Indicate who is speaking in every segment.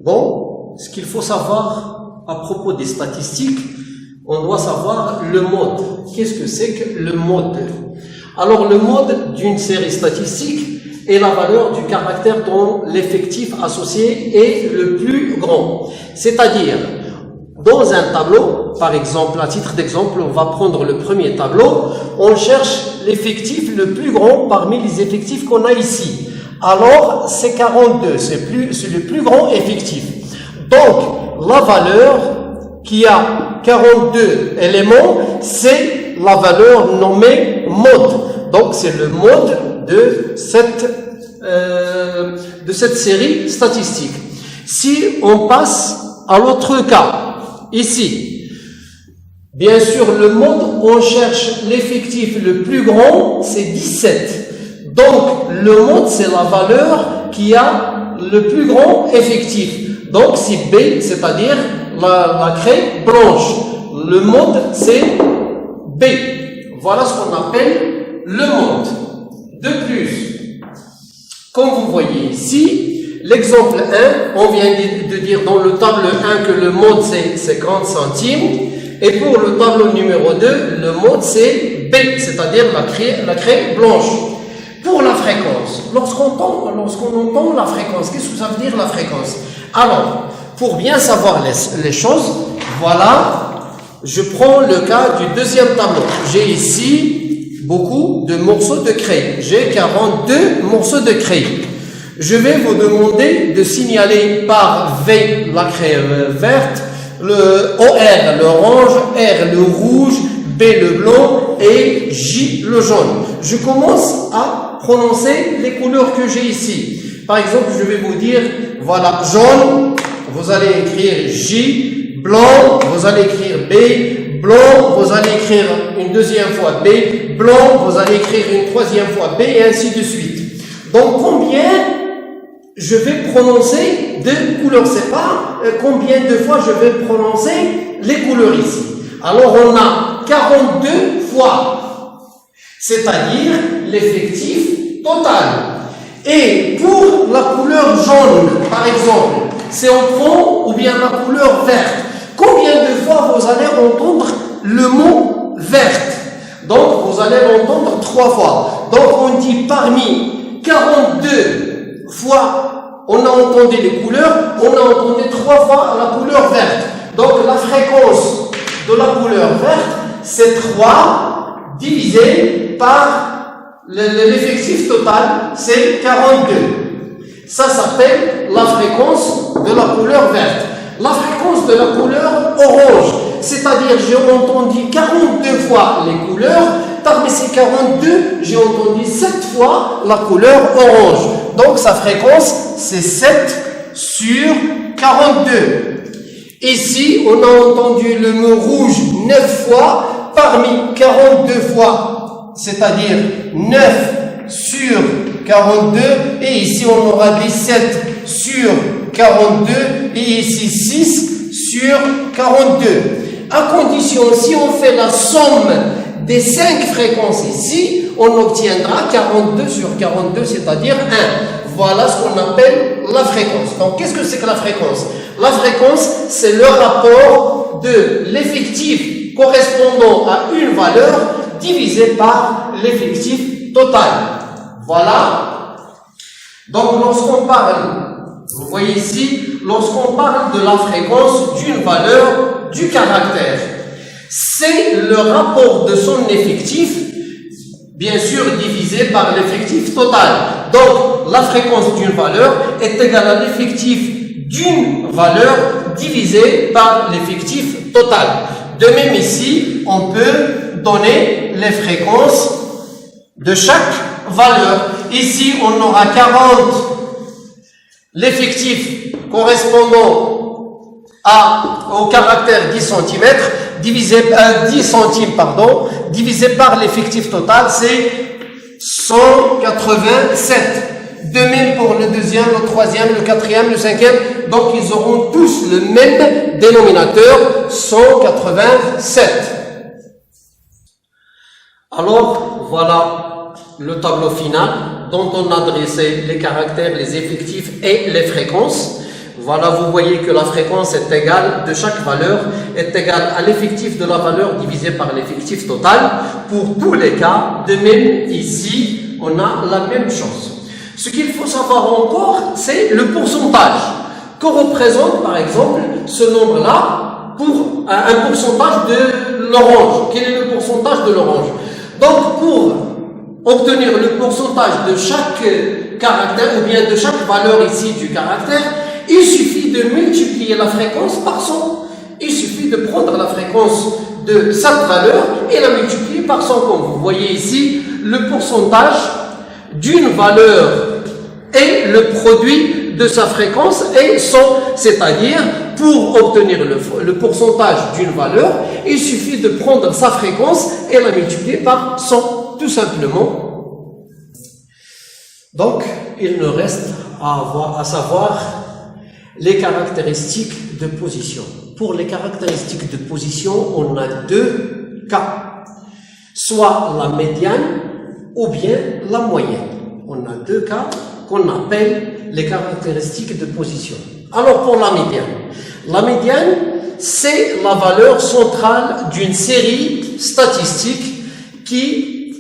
Speaker 1: Bon, ce qu'il faut savoir à propos des statistiques, on doit savoir le mode. Qu'est-ce que c'est que le mode? Alors, le mode d'une série statistique est la valeur du caractère dont l'effectif associé est le plus grand. C'est-à-dire, dans un tableau, par exemple, à titre d'exemple, on va prendre le premier tableau, on cherche l'effectif le plus grand parmi les effectifs qu'on a ici. Alors, c'est 42, c'est le plus grand effectif. Donc, la valeur qui a 42 éléments, c'est la valeur nommée mode. Donc, c'est le mode de cette série statistique. Si on passe à l'autre cas, ici, bien sûr, le mode, on cherche l'effectif le plus grand, c'est 17. Donc, le mode, c'est la valeur qui a le plus grand effectif. Donc, c'est B, c'est-à-dire la craie blanche. Le mode, c'est B. Voilà ce qu'on appelle le mode. De plus, comme vous voyez ici, l'exemple 1, on vient de dire dans le tableau 1 que le mode, c'est 50 centimes. Et pour le tableau numéro 2, le mode, c'est B, c'est-à-dire la craie blanche. Pour la fréquence, lorsqu'on entend la fréquence, qu'est-ce que ça veut dire la fréquence? Alors, pour bien savoir les choses, voilà, je prends le cas du deuxième tableau. J'ai ici beaucoup de morceaux de craie. J'ai 42 morceaux de craie. Je vais vous demander de signaler par V la craie verte, le OR l'orange, R le rouge, B le blanc et J le jaune. Je commence à prononcer les couleurs que j'ai ici. Par exemple, je vais vous dire, voilà, jaune, vous allez écrire J, blanc, vous allez écrire B, blanc, vous allez écrire une deuxième fois B, blanc, vous allez écrire une troisième fois B, et ainsi de suite. Donc, combien je vais prononcer de couleurs? C'est pas combien de fois je vais prononcer les couleurs ici. Alors, on a 42 fois, c'est-à-dire l'effectif total. Et pour la couleur jaune, par exemple, c'est on prend, ou bien la couleur verte, combien de fois vous allez entendre le mot verte? Donc, vous allez l'entendre 3 fois. Donc, on dit parmi 42 fois, on a entendu les couleurs, on a entendu 3 fois la couleur verte. Donc, la fréquence de la couleur verte, c'est 3 divisé par l'effectif total, c'est 42. Ça s'appelle la fréquence de la couleur verte. La fréquence de la couleur orange, c'est-à-dire j'ai entendu 42 fois les couleurs, parmi ces 42, j'ai entendu 7 fois la couleur orange. Donc sa fréquence, c'est 7 sur 42. Ici, on a entendu le mot rouge 9 fois, parmi 42 fois. C'est-à-dire 9 sur 42, et ici on aura 17 sur 42, et ici 6 sur 42. À condition, si on fait la somme des 5 fréquences ici, on obtiendra 42 sur 42, c'est-à-dire 1. Voilà ce qu'on appelle la fréquence. Donc, qu'est-ce que c'est que la fréquence? La fréquence, c'est le rapport de l'effectif correspondant à une valeur divisé par l'effectif total. Voilà. Donc, lorsqu'on parle, vous voyez ici, lorsqu'on parle de la fréquence d'une valeur du caractère, c'est le rapport de son effectif, bien sûr, divisé par l'effectif total. Donc, la fréquence d'une valeur est égale à l'effectif d'une valeur divisé par l'effectif total. De même ici, on peut donner les fréquences de chaque valeur. Ici, on aura 40, l'effectif correspondant au caractère 10 cm, divisé par l'effectif total, c'est 187. De même pour le deuxième, le troisième, le quatrième, le cinquième. Donc, ils auront tous le même dénominateur, 187. Alors, voilà le tableau final dont on a dressé les caractères, les effectifs et les fréquences. Voilà, vous voyez que la fréquence est égale de chaque valeur est égale à l'effectif de la valeur divisé par l'effectif total pour tous les cas. De même ici, on a la même chose. Ce qu'il faut savoir encore, c'est le pourcentage que représente par exemple ce nombre-là pour un pourcentage de l'orange. Quel est le pourcentage de l'orange? Donc pour obtenir le pourcentage de chaque caractère ou bien de chaque valeur ici du caractère, il suffit de multiplier la fréquence par 100. Il suffit de prendre la fréquence de cette valeur et la multiplier par 100. Comme vous voyez ici, le pourcentage d'une valeur et le produit de sa fréquence est 100. C'est-à-dire, pour obtenir le pourcentage d'une valeur, il suffit de prendre sa fréquence et la multiplier par 100, tout simplement. Donc, il nous reste à savoir les caractéristiques de position. Pour les caractéristiques de position, on a deux cas. Soit la médiane ou bien la moyenne. On a deux cas qu'on appelle les caractéristiques de position. Alors pour la médiane, c'est la valeur centrale d'une série statistique qui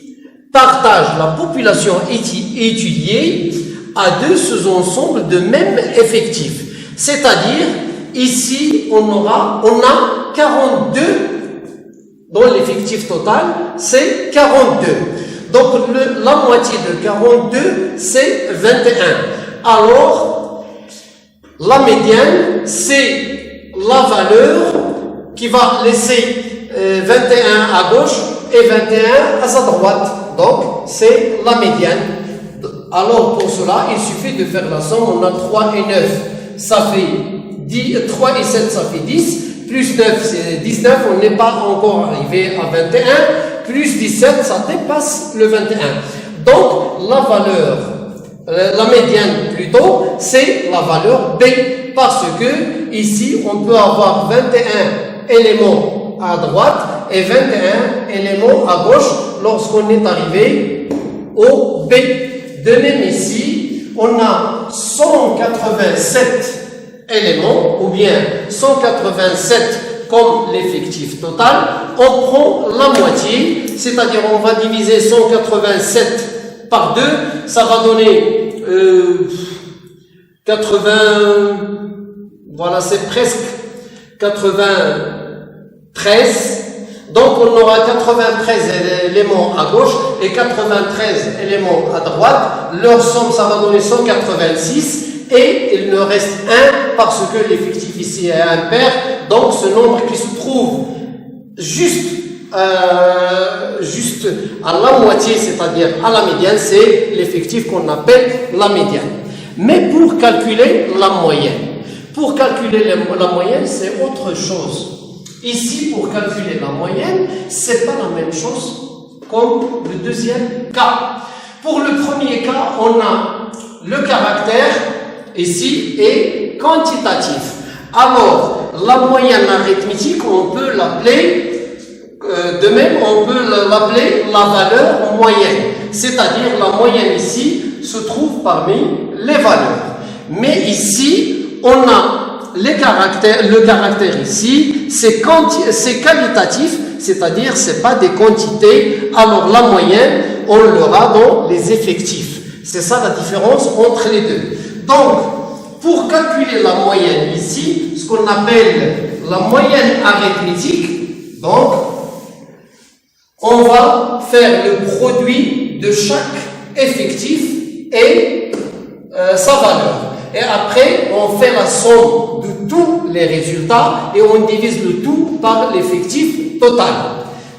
Speaker 1: partage la population étudiée à deux sous-ensembles de même effectif. C'est-à-dire, ici, on a 42, dans l'effectif total, c'est 42. Donc, la moitié de 42, c'est 21. Alors, la médiane, c'est la valeur qui va laisser 21 à gauche et 21 à sa droite. Donc, c'est la médiane. Alors, pour cela, il suffit de faire la somme. On a 3 et 9. Ça fait 10, 3 et 7, ça fait 10, plus 9, c'est 19, on n'est pas encore arrivé à 21, plus 17, ça dépasse le 21. Donc, la valeur, la médiane plutôt, c'est la valeur B, parce que ici, on peut avoir 21 éléments à droite et 21 éléments à gauche lorsqu'on est arrivé au B. De même ici, on a 187 éléments, ou bien 187 comme l'effectif total. On prend la moitié, c'est-à-dire on va diviser 187 par 2, ça va donner 80, voilà, c'est presque 93. Donc, on aura 93 éléments à gauche et 93 éléments à droite. Leur somme, ça va donner 186. Et il ne reste 1 parce que l'effectif ici est impair. Donc, ce nombre qui se trouve juste à la moitié, c'est-à-dire à la médiane, c'est l'effectif qu'on appelle la médiane. Mais pour calculer la moyenne, la moyenne, c'est autre chose. Ici, pour calculer la moyenne, c'est pas la même chose comme le deuxième cas. Pour le premier cas, on a le caractère ici est quantitatif. Alors, la moyenne arithmétique, on peut l'appeler, de même, on peut l'appeler la valeur moyenne. C'est-à-dire, la moyenne ici se trouve parmi les valeurs. Mais ici, on a le caractère ici, c'est qualitatif, c'est-à-dire c'est pas des quantités. Alors la moyenne, on l'aura dans les effectifs. C'est ça la différence entre les deux. Donc, pour calculer la moyenne ici, ce qu'on appelle la moyenne arithmétique, donc, on va faire le produit de chaque effectif et sa valeur. Et après, on fait la somme de tous les résultats et on divise le tout par l'effectif total.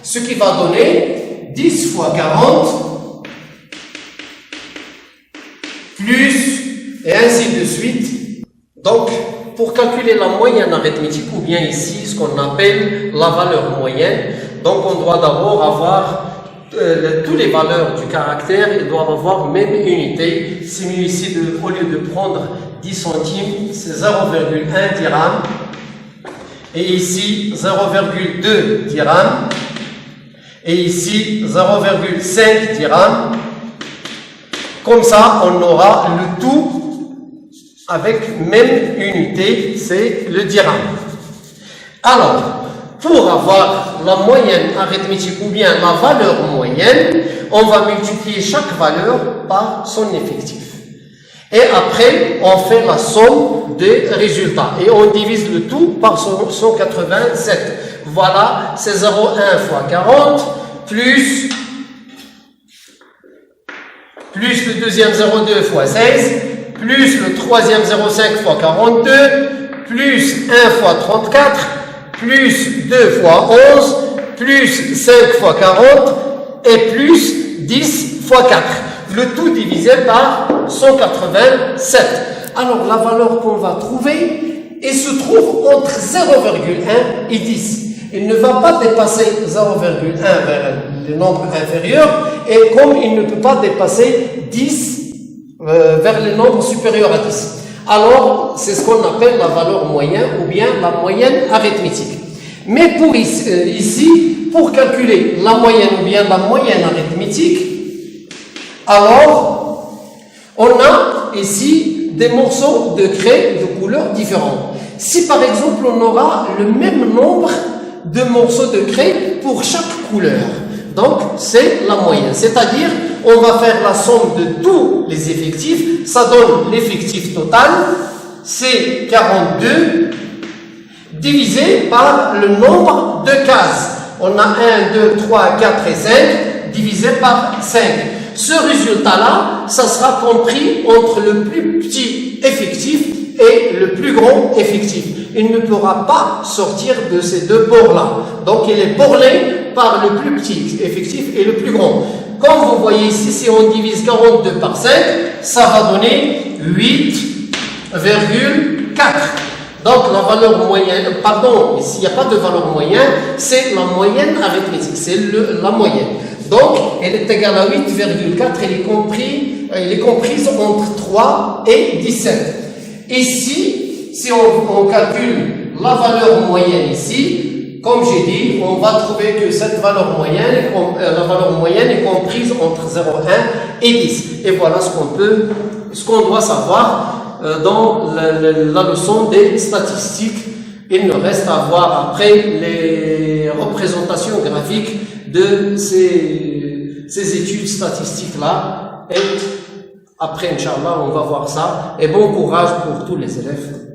Speaker 1: Ce qui va donner 10 fois 40 plus et ainsi de suite. Donc, pour calculer la moyenne arithmétique ou bien ici ce qu'on appelle la valeur moyenne, donc on doit d'abord avoir toutes les valeurs du caractère, ils doivent avoir même unité. C'est mieux ici, au lieu de prendre 10 centimes, c'est 0,1 dirham. Et ici, 0,2 dirham. Et ici, 0,5 dirham. Comme ça, on aura le tout avec même unité, c'est le dirham. Alors, pour avoir la moyenne arithmétique ou bien la valeur moyenne, on va multiplier chaque valeur par son effectif. Et après, on fait la somme des résultats. Et on divise le tout par 187. Voilà, c'est 0,1 fois 40, plus le deuxième 0,2 fois 16, plus le troisième 0,5 fois 42, plus 1 fois 34, plus 2 fois 11, plus 5 fois 40, et plus 10 fois 4. Le tout divisé par 187. Alors, la valeur qu'on va trouver, elle se trouve entre 0,1 et 10. Il ne va pas dépasser 0,1 vers le nombre inférieur, et comme il ne peut pas dépasser 10 vers le nombre supérieur à 10. Alors, c'est ce qu'on appelle la valeur moyenne, ou bien la moyenne arithmétique. Mais pour ici, pour calculer la moyenne ou bien la moyenne arithmétique, alors, on a ici des morceaux de craie de couleurs différentes. Si par exemple, on aura le même nombre de morceaux de craie pour chaque couleur, donc c'est la moyenne. C'est-à-dire, on va faire la somme de tous les effectifs, ça donne l'effectif total, c'est 42, divisé par le nombre de cases. On a 1, 2, 3, 4 et 5, divisé par 5. Ce résultat-là, ça sera compris entre le plus petit effectif et le plus grand effectif. Il ne pourra pas sortir de ces deux bords-là. Donc, il est borné par le plus petit effectif et le plus grand. Comme vous voyez ici, si on divise 42 par 5, ça va donner 8,4. Donc, la valeur moyenne, pardon, ici, il n'y a pas de valeur moyenne, c'est la moyenne arithmétique, c'est la moyenne. Donc, elle est égale à 8,4, elle est comprise entre 3 et 17. Ici, si on calcule la valeur moyenne ici, comme j'ai dit, on va trouver que cette valeur moyenne, la valeur moyenne est comprise entre 0,1 et 10. Et voilà ce qu'on doit savoir dans la leçon des statistiques. Il nous reste à voir après les représentations graphiques de ces études statistiques-là. Et après, Inch'Allah, on va voir ça. Et bon courage pour tous les élèves.